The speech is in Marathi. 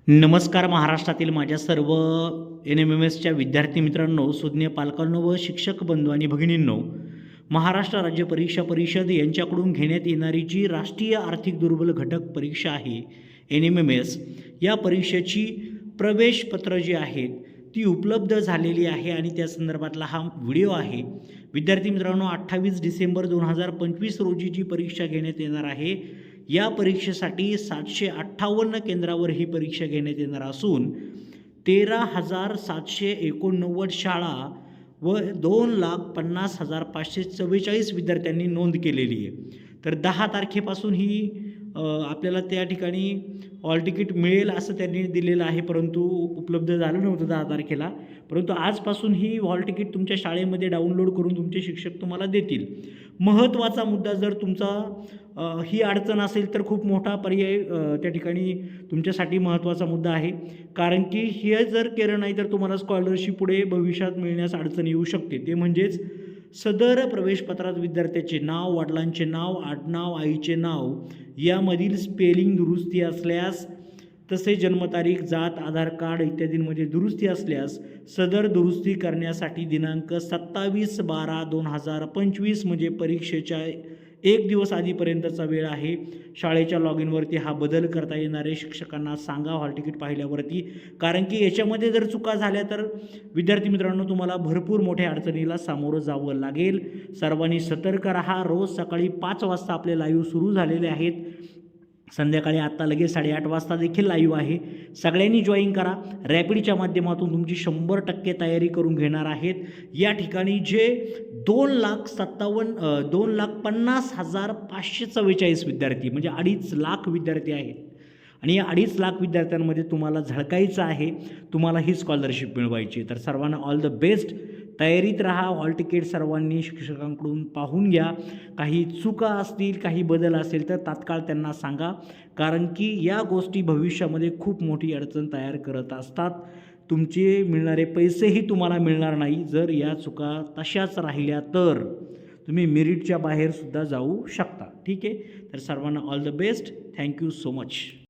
नमस्कार महाराष्ट्रातील माझ्या सर्व NMMSच्या विद्यार्थी मित्रांनो, सुज्ञ पालकांनो व शिक्षक बंधू आणि भगिनींनो, महाराष्ट्र राज्य परीक्षा परिषद यांच्याकडून घेण्यात येणारी जी राष्ट्रीय आर्थिक दुर्बल घटक परीक्षा आहे NMMS, या परीक्षेची प्रवेशपत्र जी आहेत ती उपलब्ध झालेली आहे आणि त्या संदर्भातला हा व्हिडिओ आहे. विद्यार्थी मित्रांनो, 28 डिसेंबर 2025 रोजी जी परीक्षा घेण्यात येणार आहे, या परीक्षेसाठी 758 केंद्रावर ही परीक्षा घेण्यात येणार असून 13,789 शाळा व 2,50,544 विद्यार्थ्यांनी नोंद केलेली आहे. तर 10 तारखेपासून ही आपल्याला त्या ठिकाणी हॉल तिकीट मिळेल असं त्यांनी दिलेलं आहे, परंतु उपलब्ध झालं नव्हतं 10 तारखेला. परंतु आजपासून ही हॉल तिकीट तुमच्या शाळेमध्ये डाउनलोड करून तुमचे शिक्षक तुम्हाला देतील. महत्त्वाचा मुद्दा, जर तुमचा ही अडचण असेल तर खूप मोठा पर्याय त्या ठिकाणी तुमच्यासाठी महत्त्वाचा मुद्दा आहे, कारण की हे जर केलं नाही तर तुम्हाला स्कॉलरशिप पुढे भविष्यात मिळण्यास अडचण येऊ शकते. ते म्हणजेच सदर प्रवेशपत्रात विद्यार्थ्याचे नाव, वडिलांचे नाव, आडनाव, आईचे नाव यामधील स्पेलिंग दुरुस्ती असल्यास, तसेच जन्मतारीख, जात, आधार कार्ड इत्यादींमध्ये दुरुस्ती असल्यास सदर दुरुस्ती करण्यासाठी दिनांक 27/12/2025 म्हणजे परीक्षेच्या 1 दिवस आधीपर्यंतचा वेळ आहे. शाळेच्या लॉग इनवरती हा बदल करता येणार आहे. शिक्षकांना सांगा हॉल तिकीट पाहिल्यावरती, कारण की याच्यामध्ये जर चुका झाल्या तर विद्यार्थी मित्रांनो तुम्हाला भरपूर मोठ्या अडचणीला सामोरं जावं लागेल. सर्वांनी सतर्क राहा. रोज सकाळी 5 वाजता आपले लाईव्ह सुरू झालेले आहेत. संध्याकाळी आत्ता लगेच 8:30 वाजता देखील लाईव्ह आहे. सगळ्यांनी जॉईन करा. रॅपिडच्या माध्यमातून तुमची 100% तयारी करून घेणार आहेत. या ठिकाणी जे 2,50,544 विद्यार्थी म्हणजे 2.5 लाख विद्यार्थी आहेत आणि या 2.5 लाख विद्यार्थ्यांमध्ये तुम्हाला झळकायचं आहे, तुम्हाला ही स्कॉलरशिप मिळवायची. तर सर्वांना ऑल द बेस्ट. तयारीत राहा. हॉल तिकीट सर्वांनी शिक्षकांकडून पाहून घ्या. काही चुका असतील, काही बदल असेल तर तात्काळ त्यांना सांगा, कारण की या गोष्टी भविष्यामध्ये खूप मोठी अडचण तयार करत असतात. तुमचे मिळणारे पैसेही तुम्हाला मिळणार नाही. जर या चुका तशाच राहिल्या तर तुम्ही मेरिटच्या बाहेरसुद्धा जाऊ शकता. ठीक आहे. तर सर्वांना all the best. Thank you so much.